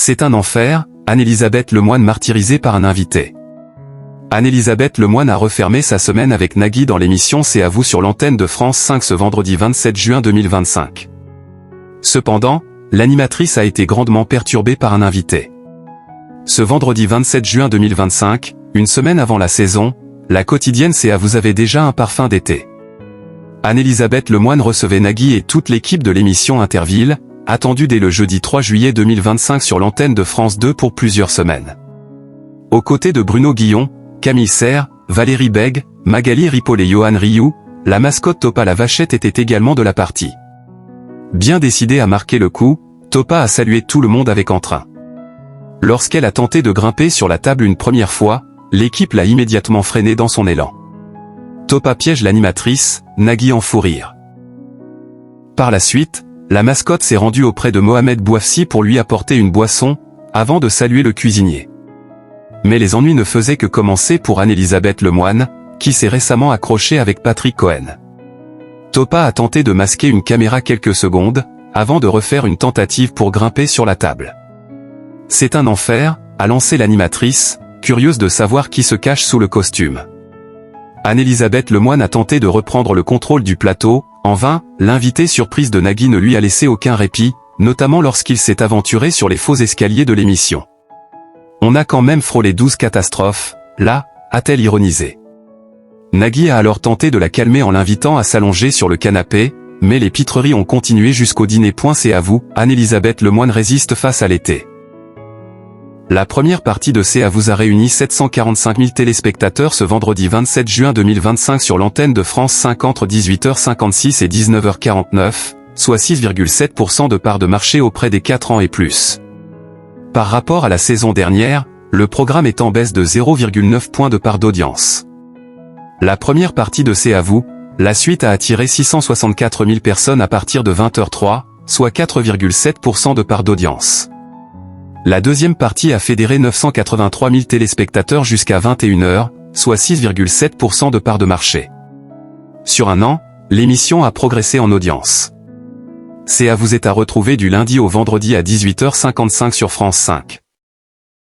C'est un enfer, Anne-Elisabeth Lemoine martyrisée par un invité. Anne-Elisabeth Lemoine a refermé sa semaine avec Nagui dans l'émission C'est à vous sur l'antenne de France 5 ce vendredi 27 juin 2025. Cependant, l'animatrice a été grandement perturbée par un invité. Ce vendredi 27 juin 2025, une semaine avant la saison, la quotidienne C'est à vous avait déjà un parfum d'été. Anne-Elisabeth Lemoine recevait Nagui et toute l'équipe de l'émission Interville, attendue dès le jeudi 3 juillet 2025 sur l'antenne de France 2 pour plusieurs semaines. Aux côtés de Bruno Guillon, Camille Serre, Valérie Bègue, Magali Ripoll et Johan Rioux, la mascotte Topa la Vachette était également de la partie. Bien décidée à marquer le coup, Topa a salué tout le monde avec entrain. Lorsqu'elle a tenté de grimper sur la table une première fois, l'équipe l'a immédiatement freinée dans son élan. Topa piège l'animatrice, Nagui en fou rire. Par la suite, la mascotte s'est rendue auprès de Mohamed Bouafsi pour lui apporter une boisson, avant de saluer le cuisinier. Mais les ennuis ne faisaient que commencer pour Anne-Elisabeth Lemoine, qui s'est récemment accrochée avec Patrick Cohen. Topa a tenté de masquer une caméra quelques secondes, avant de refaire une tentative pour grimper sur la table. C'est un enfer, a lancé l'animatrice, curieuse de savoir qui se cache sous le costume. Anne-Elisabeth Lemoine a tenté de reprendre le contrôle du plateau, en vain, l'invité surprise de Nagui ne lui a laissé aucun répit, notamment lorsqu'il s'est aventuré sur les faux escaliers de l'émission. On a quand même frôlé 12 catastrophes, là, a-t-elle ironisé. Nagui a alors tenté de la calmer en l'invitant à s'allonger sur le canapé, mais les pitreries ont continué jusqu'au dîner. C'est à vous, Anne-Elisabeth Lemoine résiste face à l'été. La première partie de C'est à vous a réuni 745 000 téléspectateurs ce vendredi 27 juin 2025 sur l'antenne de France 5 entre 18h56 et 19h49, soit 6,7% de part de marché auprès des 4 ans et plus. Par rapport à la saison dernière, le programme est en baisse de 0,9 points de part d'audience. La première partie de C'est à vous, la suite a attiré 664 000 personnes à partir de 20h03, soit 4,7% de part d'audience. La deuxième partie a fédéré 983 000 téléspectateurs jusqu'à 21h, soit 6,7% de part de marché. Sur un an, l'émission a progressé en audience. C'est à vous est à retrouver du lundi au vendredi à 18h55 sur France 5.